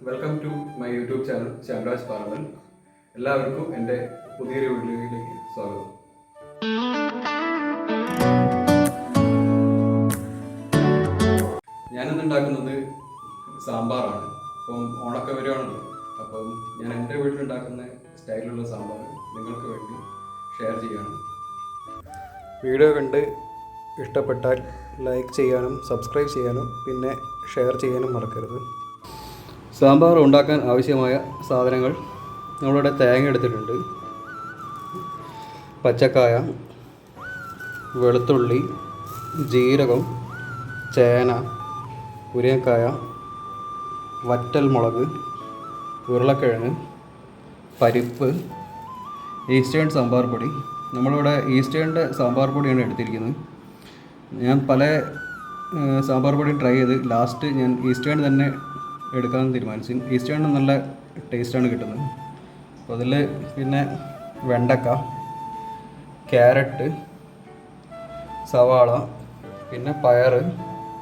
Welcome to my YouTube channel Shyamraj Paramal. എല്ലാവർക്കും എൻ്റെ പുതിയൊരു വീഡിയോയിലേക്ക് സ്വാഗതം. ഞാനിന്ന് ഉണ്ടാക്കുന്നത് സാമ്പാറാണ്. അപ്പം ഓണൊക്കെ വരികയാണല്ലോ, അപ്പം ഞാൻ എൻ്റെ വീട്ടിലുണ്ടാക്കുന്ന സ്റ്റൈലിലുള്ള സാമ്പാർ നിങ്ങൾക്ക് വേണ്ടി ഷെയർ ചെയ്യാണ്. വീഡിയോ കണ്ട് ഇഷ്ടപ്പെട്ടാൽ ലൈക്ക് ചെയ്യാനും സബ്സ്ക്രൈബ് ചെയ്യാനും പിന്നെ ഷെയർ ചെയ്യാനും മറക്കരുത്. സാമ്പാർ ഉണ്ടാക്കാൻ ആവശ്യമായ സാധനങ്ങൾ നമ്മളിവിടെ തേങ്ങ എടുത്തിട്ടുണ്ട്, പച്ചക്കായ, വെളുത്തുള്ളി, ജീരകം, ചേന, മുരിങ്ങക്കായ, വറ്റൽമുളക്, ഉരുളക്കിഴങ്ങ്, പരിപ്പ്, ഈസ്റ്റേൺ സാമ്പാർ പൊടി. നമ്മളിവിടെ ഈസ്റ്റേണിൻ്റെ സാമ്പാർ പൊടിയാണ് എടുത്തിരിക്കുന്നത്. ഞാൻ പല സാമ്പാർ പൊടിയും ട്രൈ ചെയ്ത് ലാസ്റ്റ് ഞാൻ ഈസ്റ്റേൺ തന്നെ എടുക്കാൻ തീരുമാനിച്ചു. ഈസ്റ്റേണിന് നല്ല ടേസ്റ്റാണ് കിട്ടുന്നത്. അപ്പോൾ അതിൽ പിന്നെ വെണ്ടക്ക, ക്യാരറ്റ്, സവാള, പിന്നെ പയർ,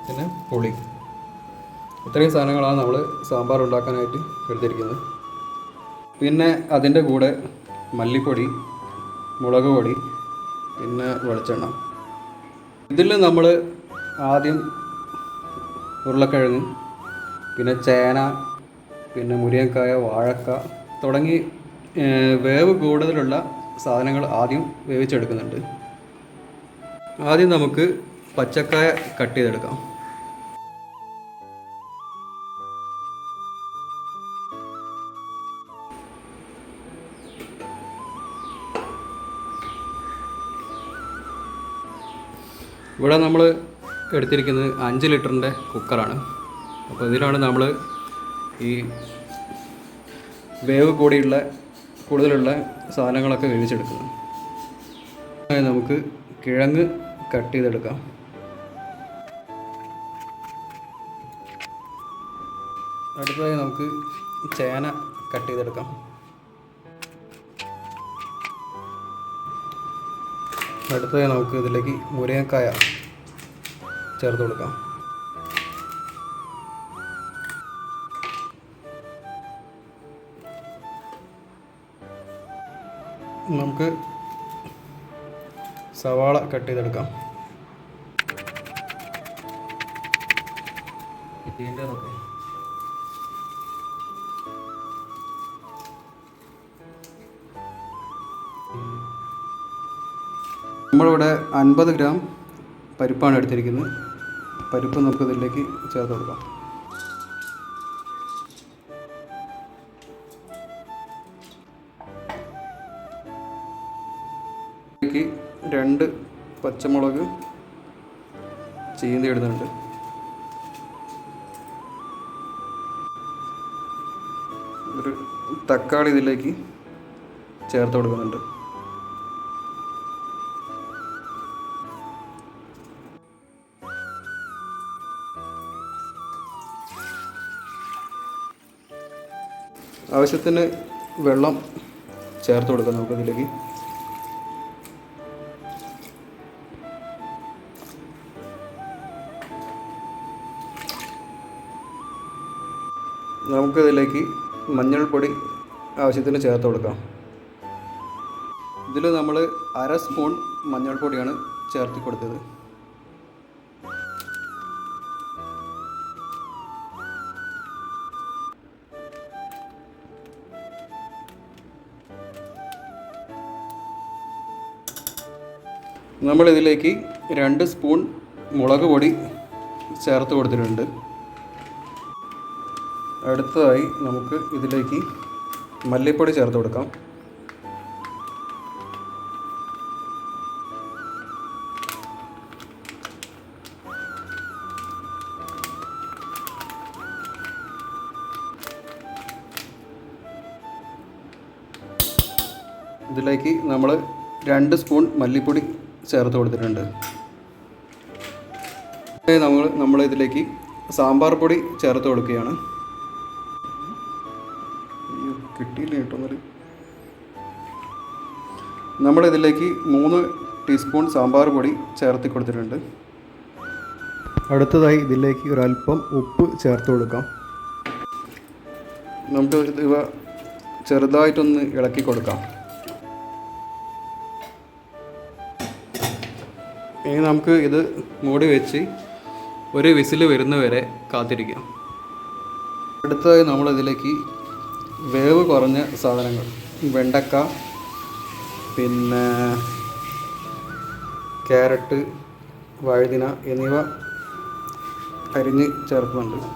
പിന്നെ പുളി, ഇത്രയും സാധനങ്ങളാണ് നമ്മൾ സാമ്പാർ ഉണ്ടാക്കാനായിട്ട് എടുത്തിരിക്കുന്നത്. പിന്നെ അതിൻ്റെ കൂടെ മല്ലിപ്പൊടി, മുളക് പൊടി, പിന്നെ വെളിച്ചെണ്ണ. ഇതിൽ നമ്മൾ ആദ്യം ഉരുളക്കിഴങ്ങ്, പിന്നെ ചേന, പിന്നെ മുരിങ്ങക്കായ, വാഴക്ക തുടങ്ങി വേവ് കൂടുതലുള്ള സാധനങ്ങൾ ആദ്യം വേവിച്ചെടുക്കുന്നുണ്ട്. ആദ്യം നമുക്ക് പച്ചക്കായ കട്ട് ചെയ്തെടുക്കാം. ഇവിടെ നമ്മൾ എടുത്തിരിക്കുന്നത് 5 ലിറ്ററിൻ്റെ കുക്കറാണ്. അപ്പോൾ ഇതിലാണ് നമ്മൾ ഈ വേവ് കൂടുതലുള്ള സാധനങ്ങളൊക്കെ വേവിച്ചെടുക്കുന്നത്. നമുക്ക് കിഴങ്ങ് കട്ട് ചെയ്തെടുക്കാം. അടുത്തതായി നമുക്ക് ചേന കട്ട് ചെയ്തെടുക്കാം. അടുത്തതായി നമുക്ക് ഇതിലേക്ക് മുരിങ്ങക്കായ ചേർത്ത് കൊടുക്കാം. നമുക്ക് സവാള കട്ട് ചെയ്തെടുക്കാം. നമ്മളിവിടെ 50 ഗ്രാം പരിപ്പാണ് എടുത്തിരിക്കുന്നത്. പരിപ്പ് നമുക്ക് ഇതിലേക്ക് ചേർത്ത് കൊടുക്കാം. ഇതിലേക്ക് 2 പച്ചമുളക് ചീന്തി ഇടുന്നുണ്ട്. ഒരു തക്കാളി ഇതിലേക്ക് ചേർത്ത് കൊടുക്കുന്നുണ്ട്. ആവശ്യത്തിന് വെള്ളം ചേർത്ത് കൊടുക്കാം നമുക്ക് ഇതിലേക്ക്. നമുക്കിതിലേക്ക് മഞ്ഞൾപ്പൊടി ആവശ്യത്തിന് ചേർത്ത് കൊടുക്കാം. ഇതിൽ നമ്മൾ 1/2 സ്പൂൺ മഞ്ഞൾപ്പൊടിയാണ് ചേർത്ത് കൊടുത്തത്. നമ്മളിതിലേക്ക് 2 സ്പൂൺ മുളക് പൊടി ചേർത്ത് കൊടുത്തിട്ടുണ്ട്. അടുത്തതായി നമുക്ക് ഇതിലേക്ക് മല്ലിപ്പൊടി ചേർത്ത് കൊടുക്കാം. ഇതിലേക്ക് നമ്മൾ 2 സ്പൂൺ മല്ലിപ്പൊടി ചേർത്ത് കൊടുത്തിട്ടുണ്ട്. നമ്മൾ ഇതിലേക്ക് സാമ്പാർ പൊടി ചേർത്ത് കൊടുക്കുകയാണ്. കിട്ടിയില്ല കേട്ടോ. നമ്മളിതിലേക്ക് 3 ടീസ്പൂൺ സാമ്പാർ പൊടി ചേർത്ത് കൊടുത്തിട്ടുണ്ട്. അടുത്തതായി ഇതിലേക്ക് ഒരല്പം ഉപ്പ് ചേർത്ത് കൊടുക്കാം. നമുക്ക് ഇവ ചെറുതായിട്ടൊന്ന് ഇളക്കി കൊടുക്കാം. ഇനി നമുക്ക് ഇത് മൂടി വെച്ച് ഒരു വിസിൽ വരുന്നവരെ കാത്തിരിക്കാം. അടുത്തതായി നമ്മളിതിലേക്ക് വേവ് കുറഞ്ഞ സാധനങ്ങൾ, വെണ്ടക്ക, പിന്നെ ക്യാരറ്റ്, വഴുതിന എന്നിവ അരിഞ്ഞ് ചേർക്കുന്നുണ്ട്.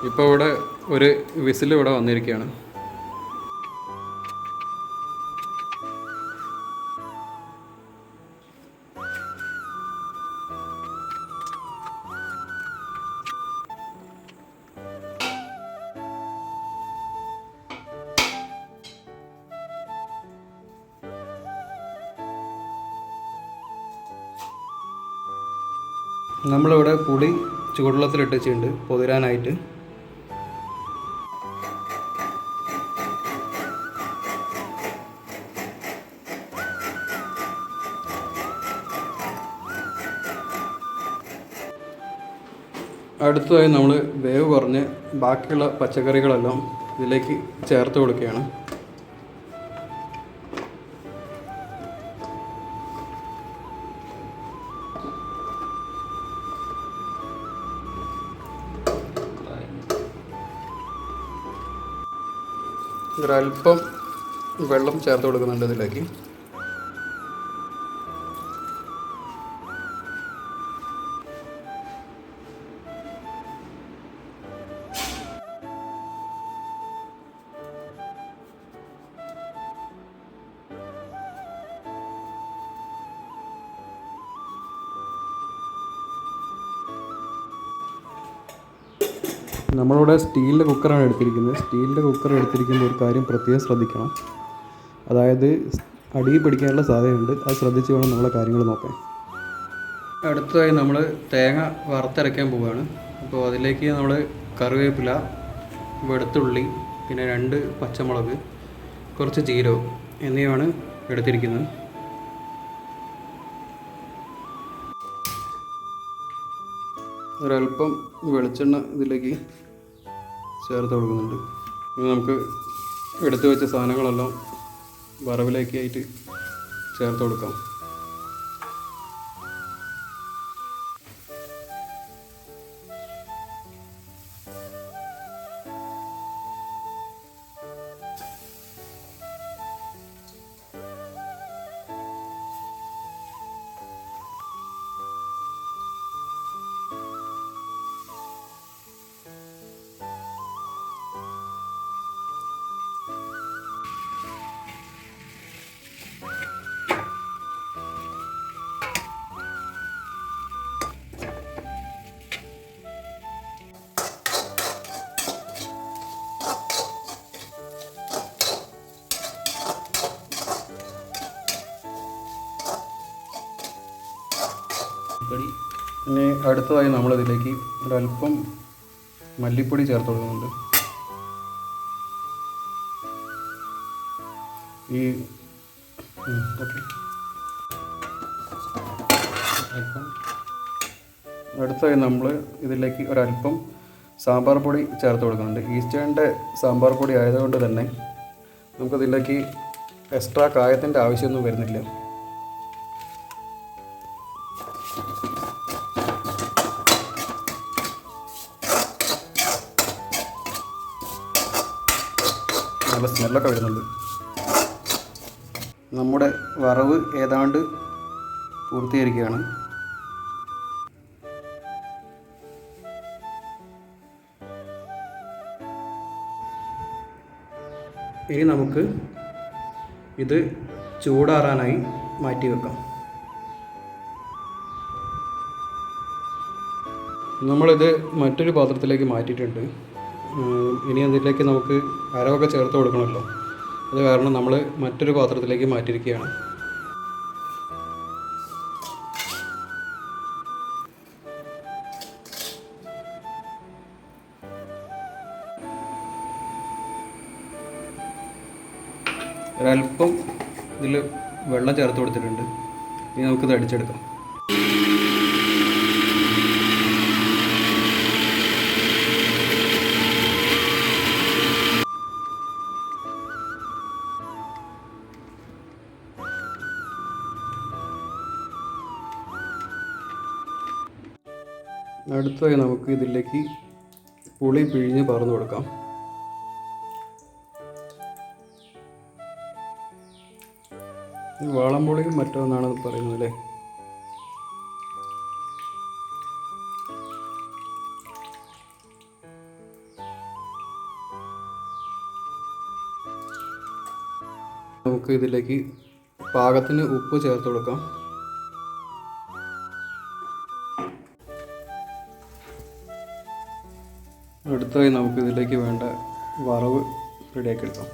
ഇപ്പോൾ ഇവിടെ ഒരു വിസിൽ ഇവിടെ വന്നിരിക്കുകയാണ്. നമ്മളിവിടെ പുളി ചൂടുവെള്ളത്തിലിട്ട് വെച്ചിട്ടുണ്ട് പൊതിരാനായിട്ട്. അടുത്തതായി നമ്മൾ വേവ് കുറഞ്ഞ് ബാക്കിയുള്ള പച്ചക്കറികളെല്ലാം ഇതിലേക്ക് ചേർത്ത് കൊടുക്കുകയാണ്. ഒരല്പം വെള്ളം ചേർത്ത് കൊടുക്കുന്നുണ്ട് ഇതിലേക്ക്. നമ്മളിവിടെ സ്റ്റീലിൻ്റെ കുക്കറാണ് എടുത്തിരിക്കുന്നത്. സ്റ്റീലിൻ്റെ കുക്കർ എടുത്തിരിക്കുമ്പോൾ ഒരു കാര്യം പ്രത്യേകം ശ്രദ്ധിക്കണം. അതായത് അടിയിൽ പിടിക്കാനുള്ള സാധ്യതയുണ്ട്. അത് ശ്രദ്ധിച്ച് വേണം നമ്മളെ കാര്യങ്ങൾ നോക്കാൻ. അടുത്തതായി നമ്മൾ തേങ്ങ വറുത്തരയ്ക്കാൻ പോവുകയാണ്. അപ്പോൾ അതിലേക്ക് നമ്മൾ കറിവേപ്പില, വെളുത്തുള്ളി, പിന്നെ 2 പച്ചമുളക്, കുറച്ച് ജീരകം എന്നിവയാണ് എടുത്തിരിക്കുന്നത്. ഒരല്പം വെളിച്ചെണ്ണ ഇതിലേക്ക് ചേർത്ത് കൊടുക്കുന്നുണ്ട്. ഇനി നമുക്ക് എടുത്തു വെച്ച സാധനങ്ങളെല്ലാം വറവിലേക്കായിട്ട് ചേർത്ത് കൊടുക്കാം. ഇനി അടുത്തതായി നമ്മളിതിലേക്ക് ഒരല്പം മല്ലിപ്പൊടി ചേർത്ത് കൊടുക്കുന്നുണ്ട്. അടുത്തതായി നമ്മൾ ഇതിലേക്ക് ഒരല്പം സാമ്പാർ പൊടി ചേർത്ത് കൊടുക്കുന്നുണ്ട്. ഈസ്റ്റേണിൻ്റെ സാമ്പാർ പൊടി ആയതുകൊണ്ട് തന്നെ നമുക്കതിലേക്ക് എക്സ്ട്രാ കായത്തിൻ്റെ ആവശ്യമൊന്നും വരുന്നില്ല. നല്ല സ്മെല്ലൊക്കെ വരുന്നുണ്ട്. നമ്മുടെ വറവ് ഏതാണ്ട് പൂർത്തീകരിക്കുകയാണ്. ഇനി നമുക്ക് ഇത് ചൂടാറാനായി മാറ്റി വെക്കാം. നമ്മളിത് മറ്റൊരു പാത്രത്തിലേക്ക് മാറ്റിയിട്ടുണ്ട്. ഇനി അതിലേക്ക് നമുക്ക് അരവൊക്കെ ചേർത്ത് കൊടുക്കണമല്ലോ. അത് കാരണം നമ്മൾ മറ്റൊരു പാത്രത്തിലേക്ക് മാറ്റിയിരിക്കുകയാണ്. ഒരല്പം ഇതിൽ വെള്ളം ചേർത്ത് കൊടുത്തിട്ടുണ്ട്. ഇനി നമുക്കിത് അടിച്ചെടുക്കാം. അടുത്തതായി നമുക്ക് ഇതിലേക്ക് പുളി പിഴിഞ്ഞ് പറന്നു കൊടുക്കാം. വാളംപുളിയും മറ്റൊന്നാണ് പറയുന്നത് അല്ലേ. നമുക്ക് ഇതിലേക്ക് പാകത്തിന് ഉപ്പ് ചേർത്ത് കൊടുക്കാം. അടുത്തതായി നമുക്ക് ഇതിലേക്ക് വേണ്ട വറവ് റെഡിയാക്കി എടുക്കാം.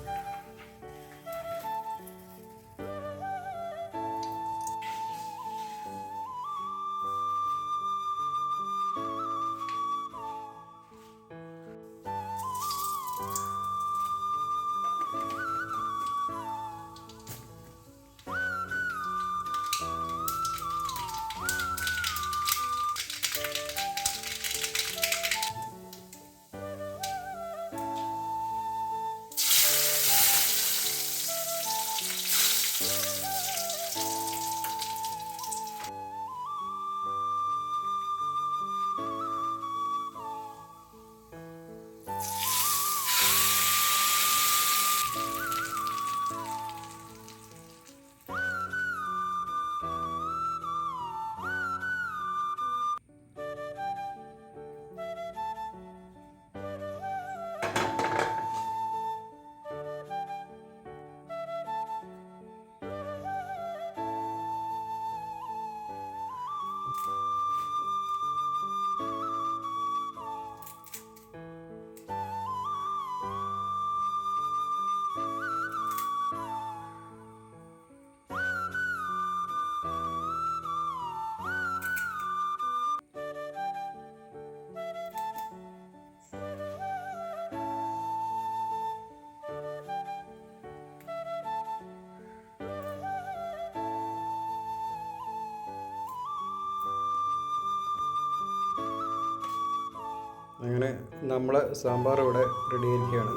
അങ്ങനെ നമ്മളെ സാമ്പാർ ഇവിടെ റെഡി ആയിരിക്കുകയാണ്.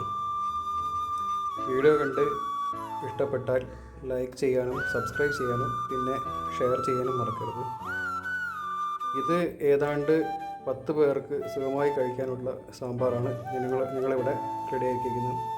വീഡിയോ കണ്ട് ഇഷ്ടപ്പെട്ടാൽ ലൈക്ക് ചെയ്യാനും സബ്സ്ക്രൈബ് ചെയ്യാനും പിന്നെ ഷെയർ ചെയ്യാനും മറക്കരുത്. ഇത് ഏതാണ്ട് 10 പേർക്ക് സുഖമായി കഴിക്കാനുള്ള സാമ്പാറാണ് നിങ്ങളിവിടെ റെഡി ആക്കിയിരിക്കുന്നത്.